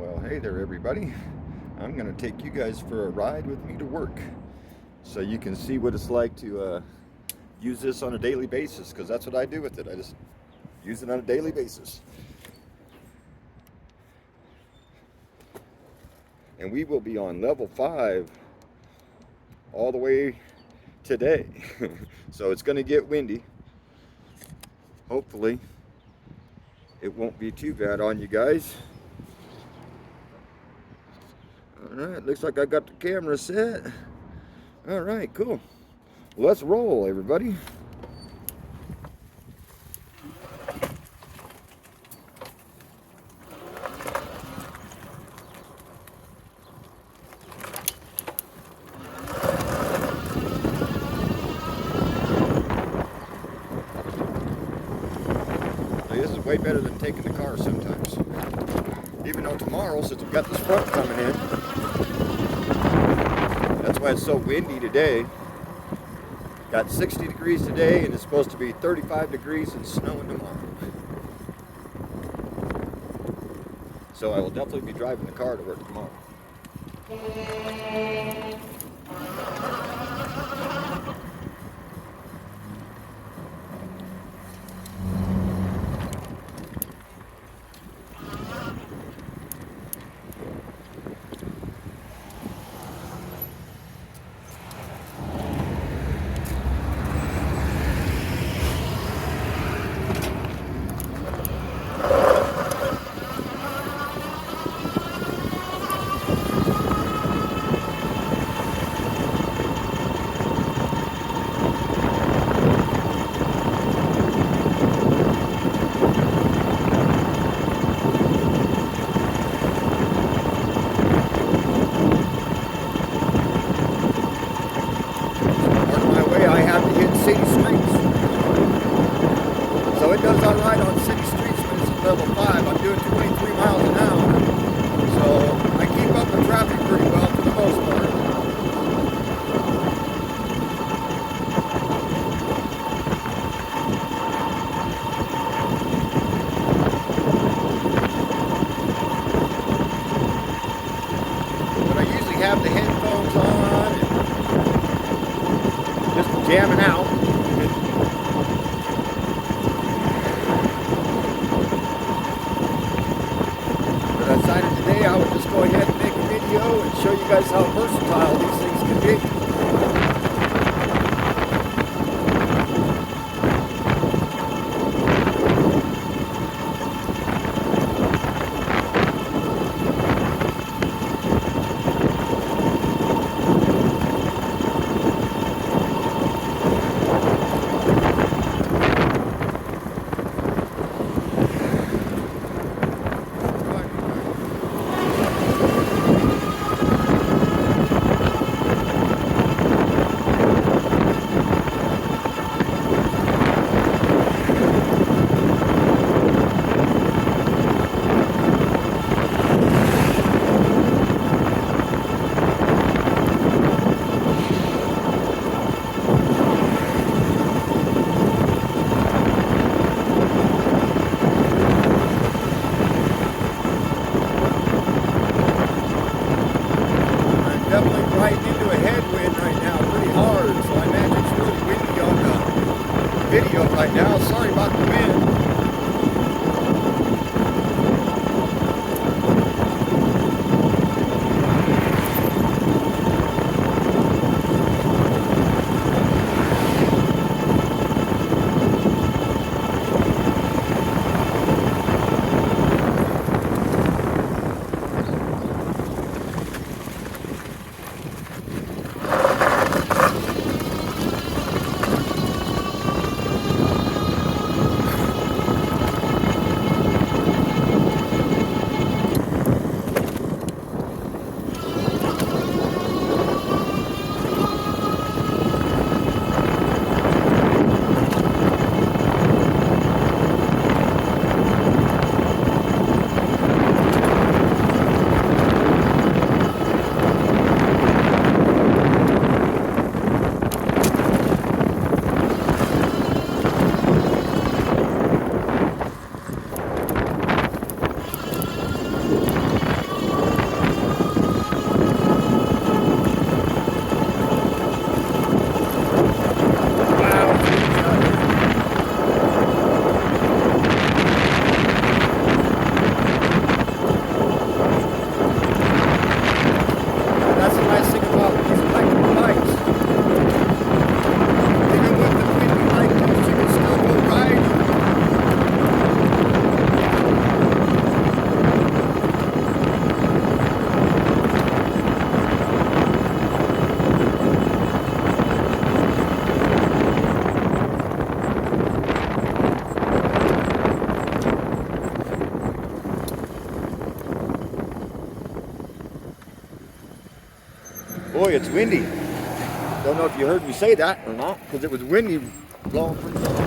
Well, hey there everybody. I'm going to take you guys for a ride with me to work so you can see what it's like to use this on a daily basis, because that's what I do with it. I just use it on a daily basis. And we will be on level 5 all the way today. So it's going to get windy. Hopefully it won't be too bad on you guys. Alright, looks like I got the camera set. Alright, cool. Let's roll, everybody. This is way better than taking the car sometimes. Even though tomorrow, since we've got this front coming in, that's why it's so windy today. Got 60 degrees today, and it's supposed to be 35 degrees and snowing tomorrow. So I will definitely be driving the car to work tomorrow. City streets. So it does alright on city streets when it's at level 5. I'm doing 23 miles an hour. So I keep up the traffic pretty well for the most part. But I usually have the headphones on and just jamming out. But I decided today I would just go ahead and make a video and show you guys how versatile these things can be. Boy, it's windy. Don't know if you heard me say that or not, because it was windy blowing pretty good.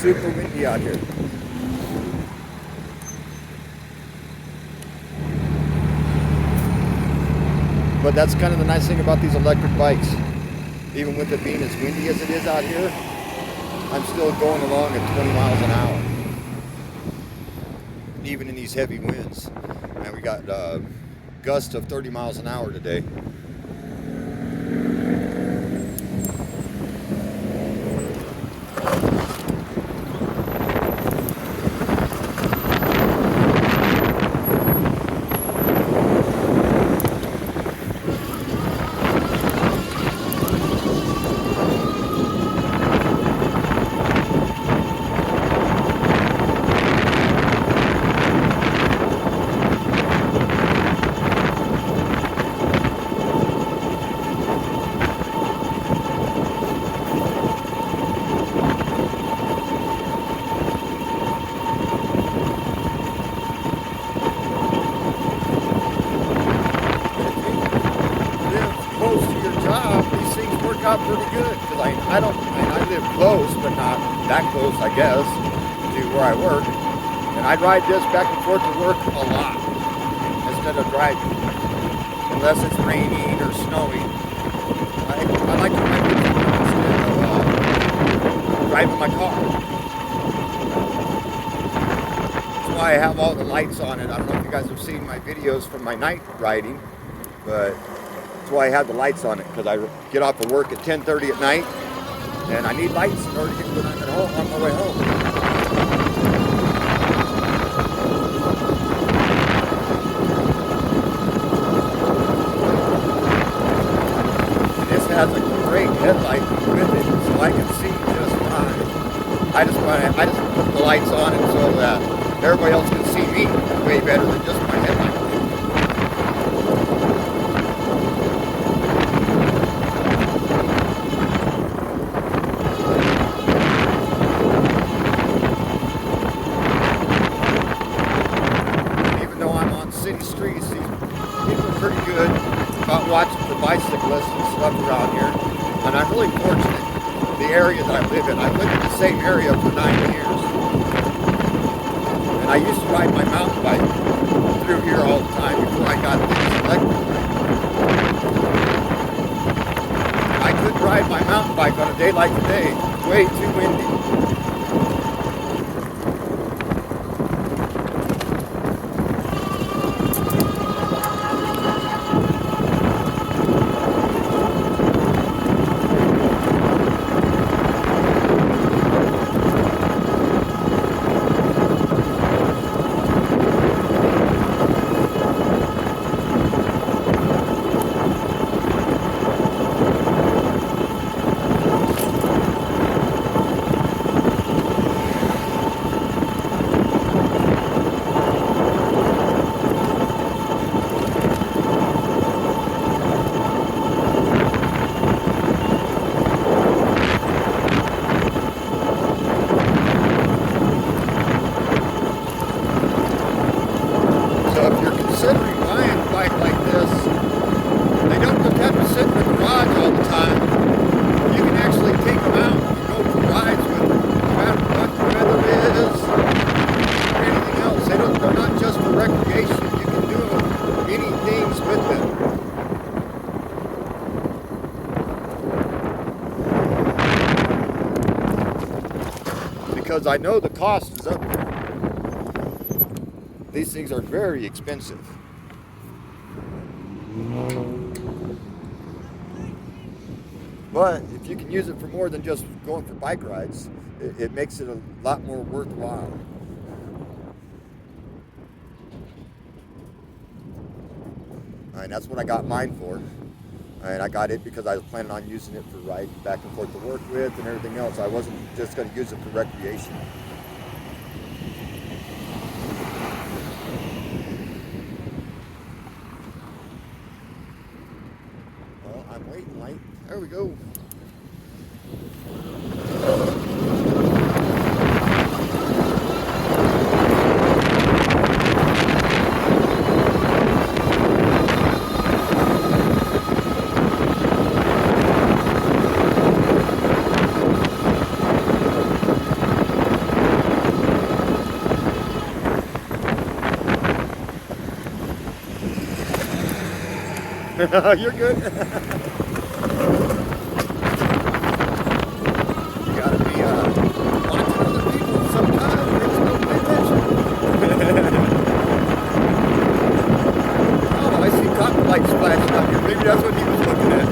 Super windy out here. But that's kind of the nice thing about these electric bikes. Even with it being as windy as it is out here, I'm still going along at 20 miles an hour. Even in these heavy winds. And we got gusts of 30 miles an hour today. Out pretty good because I live close, but not that close, I guess, to where I work. And I ride this back and forth to work a lot instead of driving, unless it's raining or snowing. I like to ride this instead of driving my car. That's why I have all the lights on it. I don't know if you guys have seen my videos from my night riding, but that's why I have the lights on it, because I get off of work at 10:30 at night, And I need lights in order to get when I'm at home on my way home. And this has a great headlight with it, so I can see just fine. I just put the lights on it so that everybody else can see me way better than just my headlight. City streets, these people are pretty good about watching for bicyclists and stuff around here, and I'm really fortunate. The area that I live in, I've lived in the same area for 9 years, and I used to ride my mountain bike through here all the time before I got this electric bike. I couldn't ride my mountain bike on a day like today, way too windy. Considering buying a bike like this, they don't just have to sit in the garage all the time. You can actually take them out and go for rides with them, no matter what the weather is or anything else. They're not just for recreation. You can do many things with them. Because I know the cost is up there. These things are very expensive. But if you can use it for more than just going for bike rides, it makes it a lot more worthwhile. And that's what I got mine for. And I got it because I was planning on using it for riding back and forth to work with and everything else. I wasn't just going to use it for recreation. I'm waiting light. There we go. You're good. You gotta be watching other people sometimes. They just don't pay attention. Oh, I see cotton lights flashing up here. Maybe that's what he was looking at.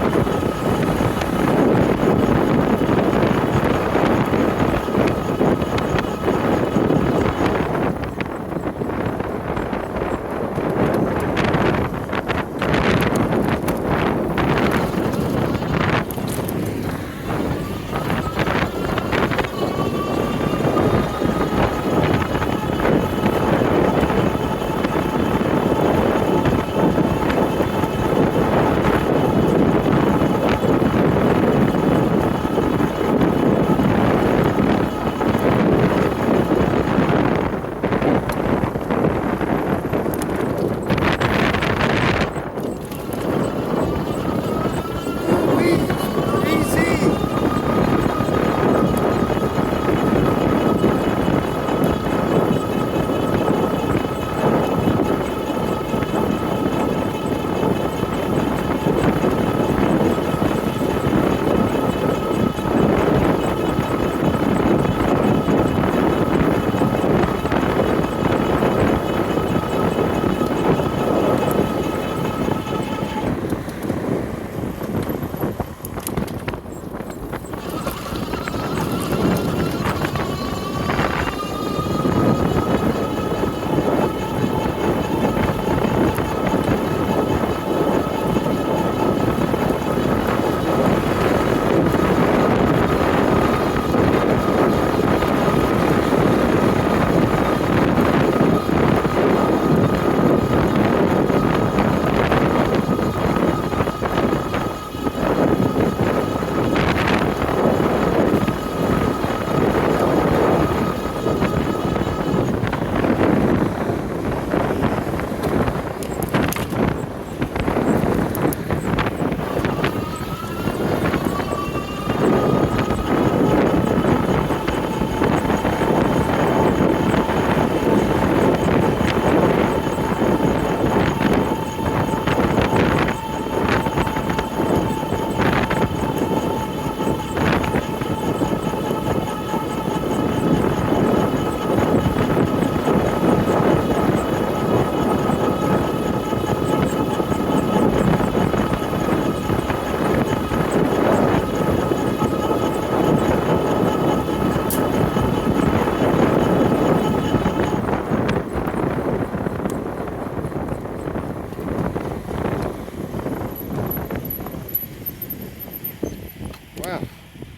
well,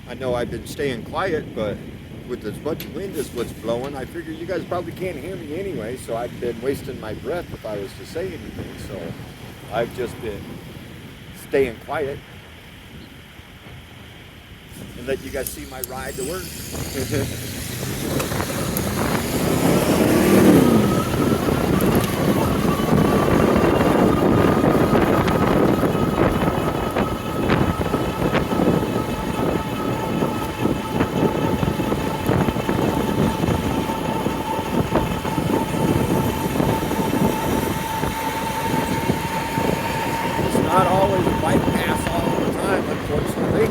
I know I've been staying quiet, but with as much wind as what's blowing, I figure you guys probably can't hear me anyway, so I've been wasting my breath if I was to say anything. So I've just been staying quiet and let you guys see my ride to work. Not always a bike pass all the time, unfortunately.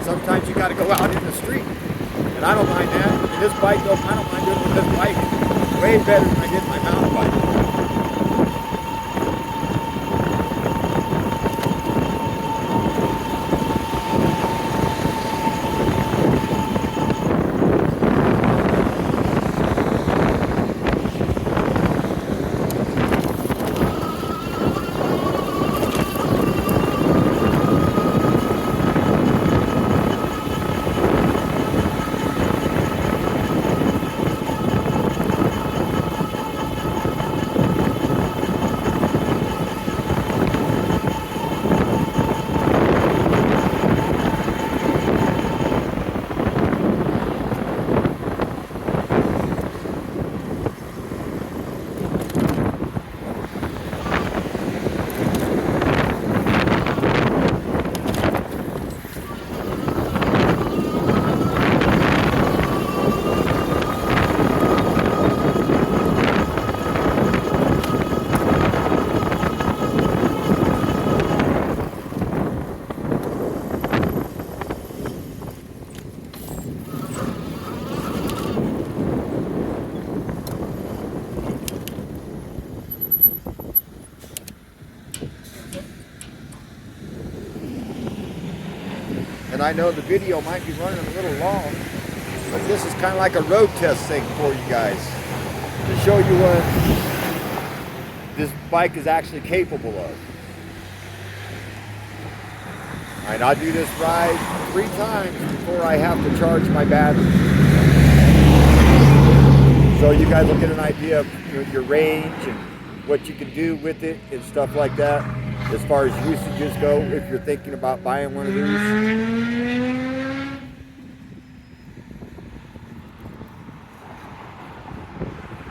Sometimes you got to go out in the street, and I don't mind that. And this bike, though, I don't mind doing it with this bike. Way better than I did my mountain bike. And I know the video might be running a little long, but this is kind of like a road test thing for you guys to show you what this bike is actually capable of. And I do this ride 3 times before I have to charge my battery. So you guys will get an idea of your range and what you can do with it and stuff like that. As far as usages go, if you're thinking about buying one of these.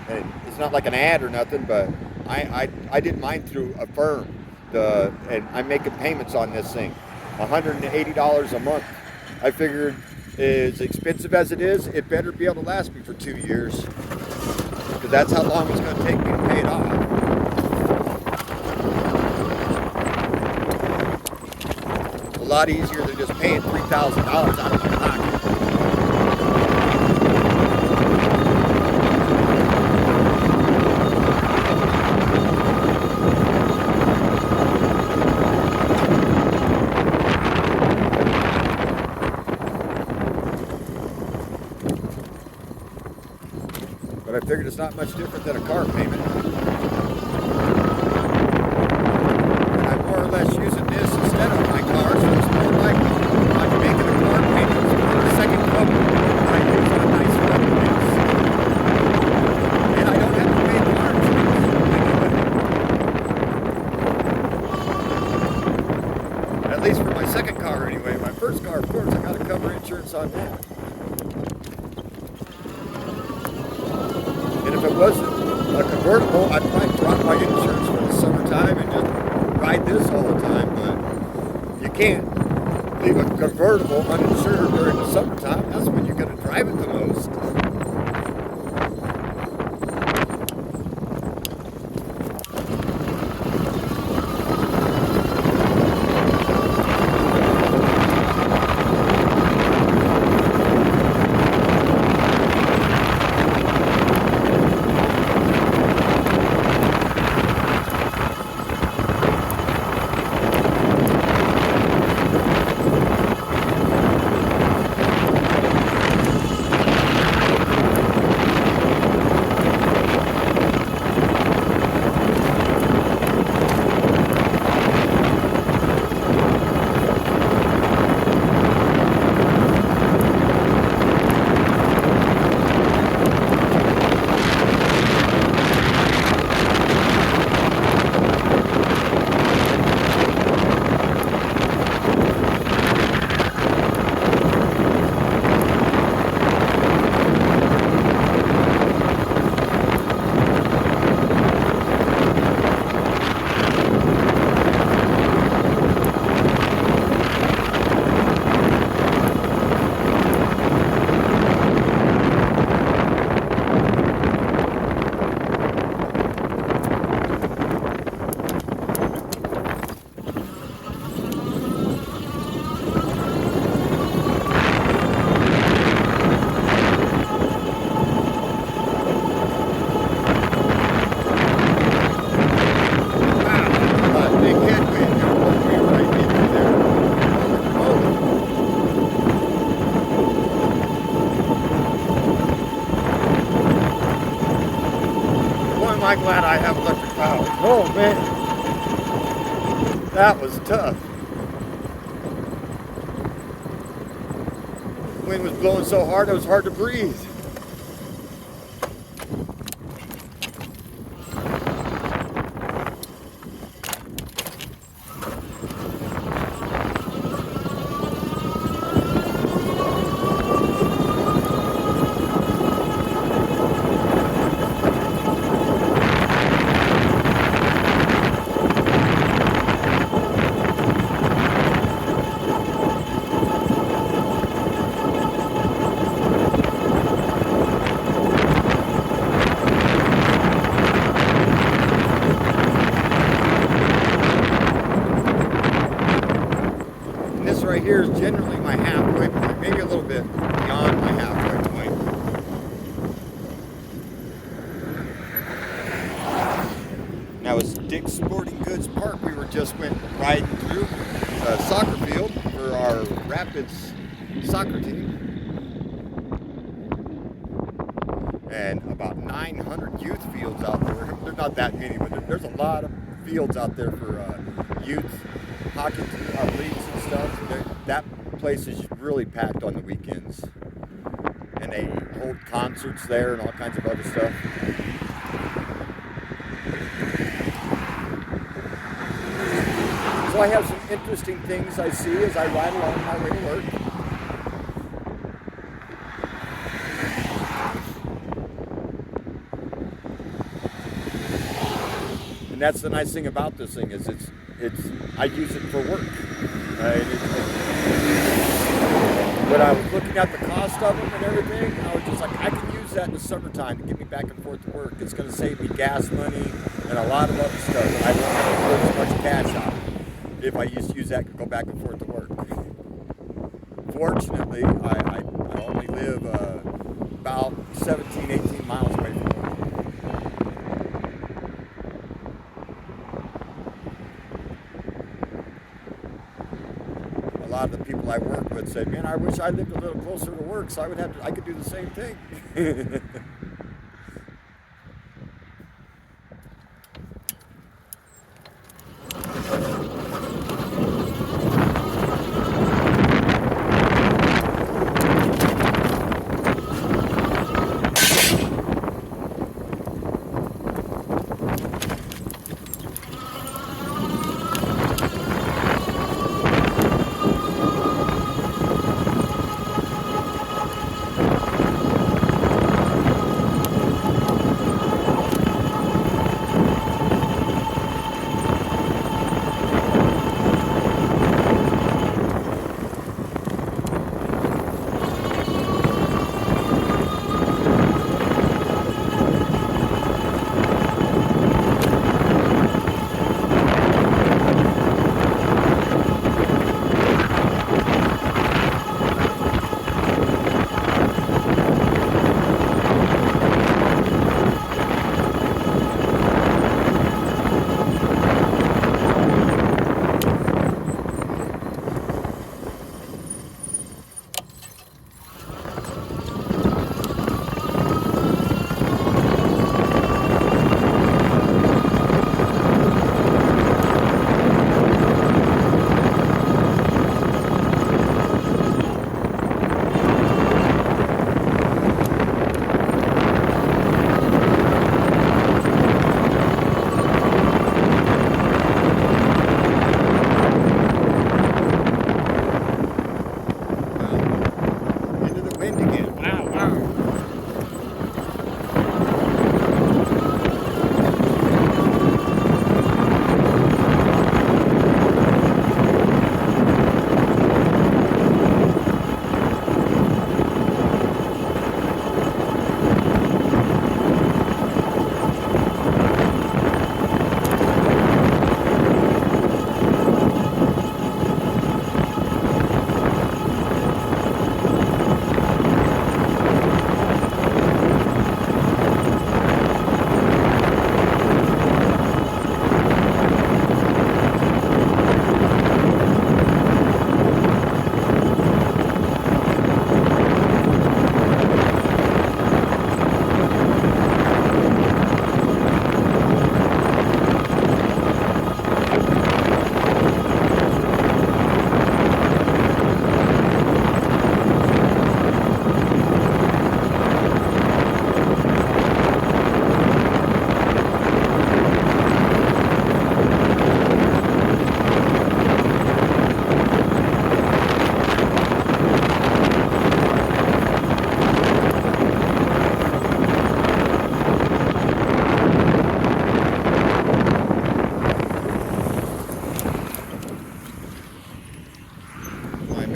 And it's not like an ad or nothing, but I did mine through a firm, and I'm making payments on this thing, $180 a month. I figured, as expensive as it is, it better be able to last me for 2 years, because that's how long it's going to take me to pay it off. A lot easier than just paying $3,000 out of my pocket. But I figured it's not much different than a car payment. And I'm more or less using this instead of my car, so it's more like I'm making a car payment for the second couple that I use on a nice road mix. And I don't have to pay the car insurance. At least for my second car anyway. My first car, of course, I got to cover insurance on that. And if it wasn't a convertible, I'd probably drop my insurance for the summertime and just ride this all the time, but you can't leave a convertible uninsured during the summertime. That's when you're going to drive it the most. I glad I have electric power. Oh man, that was tough. The wind was blowing so hard it was hard to breathe. This right here is generally my halfway point, maybe a little bit beyond my halfway point. Now it's Dick's Sporting Goods Park. We just went riding through a soccer field for our Rapids soccer team. And about 900 youth fields out there. There's not that many, but there's a lot of fields out there for youth hockey leagues and stuff. That place is really packed on the weekends. And they hold concerts there and all kinds of other stuff. So I have some interesting things I see as I ride along my way to work. And that's the nice thing about this thing is I use it for work. When I was looking at the cost of them and everything, I was just like, I can use that in the summertime to get me back and forth to work. It's going to save me gas money and a lot of other stuff. And I don't have to pull as much cash out if I used to use that to go back and forth to work. Fortunately, I only live about 17, 18 miles away from work. A lot of the people I work with said, man, I wish I lived a little closer to work so I could do the same thing.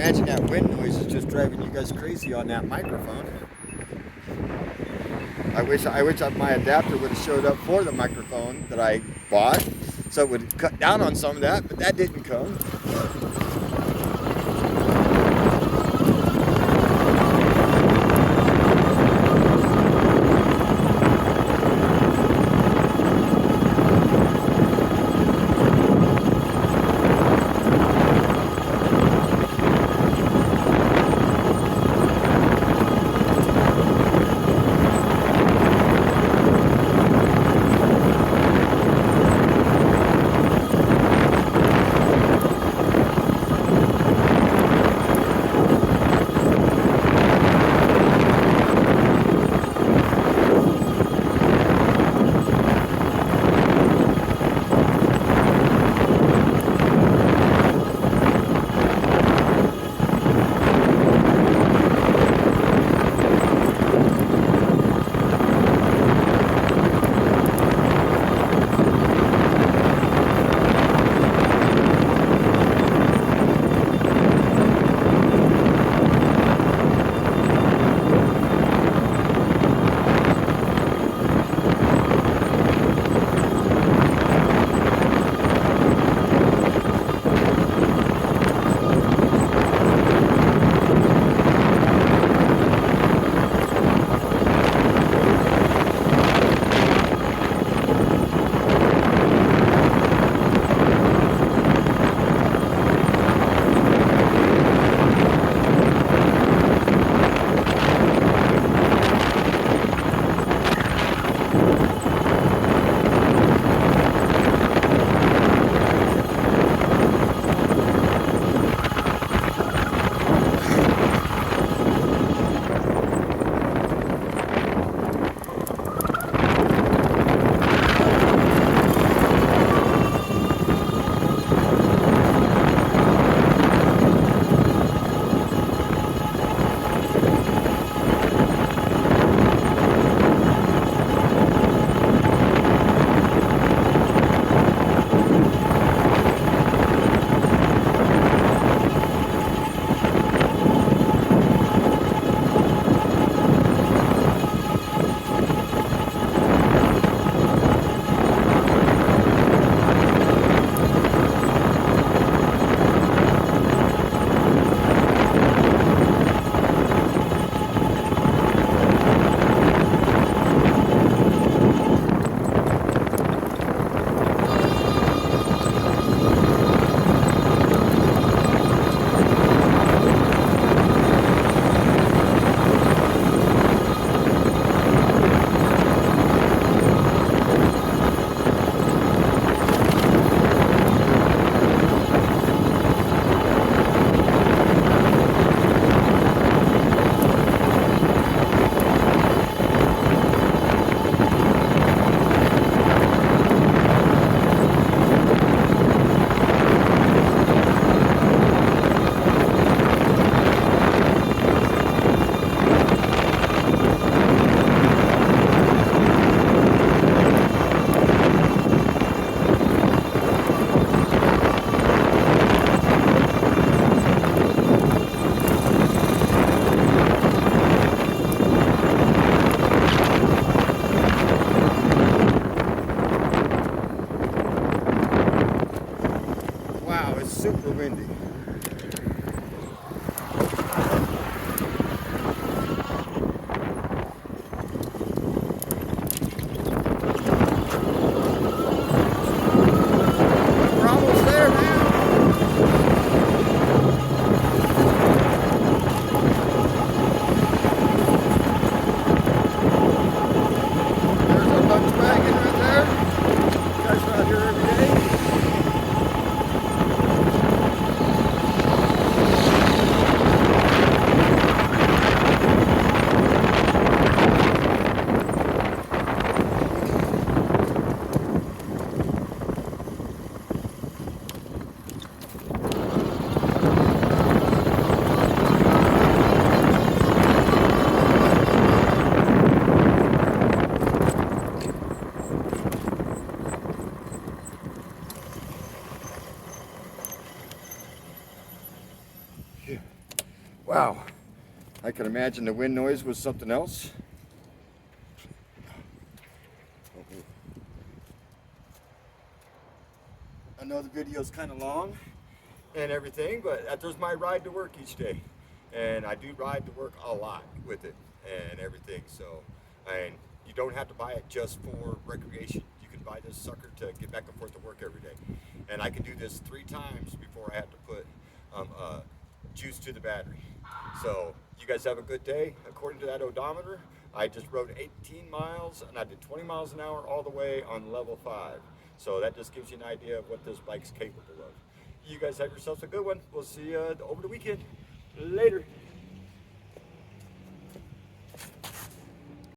imagine that wind noise is just driving you guys crazy on that microphone. I wish my adapter would have showed up for the microphone that I bought, so it would cut down on some of that, but that didn't come. Wow, I can imagine the wind noise was something else. I know the video's kind of long and everything, but there's my ride to work each day. And I do ride to work a lot with it and everything. So, and you don't have to buy it just for recreation. You can buy this sucker to get back and forth to work every day. And I can do this 3 times before I have to put juice to the battery. So you guys have a good day. According to that odometer, I just rode 18 miles and I did 20 miles an hour all the way on level 5. So that just gives you an idea of what this bike's capable of. You guys have yourselves a good one. We'll see you over the weekend. Later.